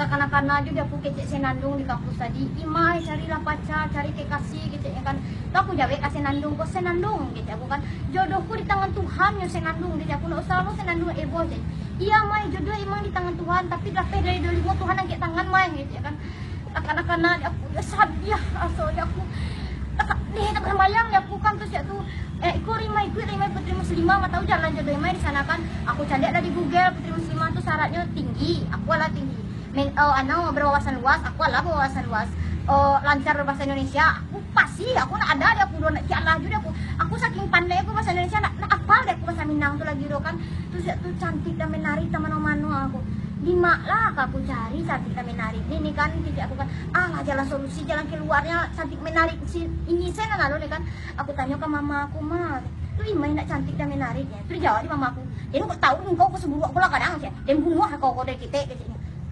Kanak-kanak juga aku kecek senandung di kampus tadi. Imai carilah pacar, cari kekasih gitu ya kan. Tuh aku jawab kasih senandung, kok senandung gitu aku kan. Jodohku di tangan Tuhan ya senandung gitu aku. Nggak usah lu senandung bos. Iya mai jodoh emang di tangan Tuhan, tapi dapat dari dolimu Tuhan angkat tangan mai gitu ya kan. Kanak-kanak aku ya sadih asalnya aku. Tak bermayang ya aku kan terus ya tuh ikut rimai putri muslimah mah tahu jalan jodoh emai di sana kan. Aku cari ada di Google putri muslimah tuh syaratnya tinggi, aku lah tinggi. Berwawasan luas, aku adalah berwawasan luas. Lancar berbahasa Indonesia, aku pasti, aku nak ada deh aku nak cialah juga aku saking pandai aku bahasa Indonesia nak apal deh aku bahasa Minang tuh lagi kan. Terus ya tuh cantik dan menarik teman mano aku. Lima lah aku cari cantik dan menarik ini kan tidak aku kan lah jalan solusi jalan keluarnya cantik menarik ini saya lalu nih kan aku tanya ke mama aku mah tuh Imai nak cantik dan menariknya terus jawab di mama aku dia kok tahu engkau sebelum aku lah kadang sih dan bunuh kau dari kita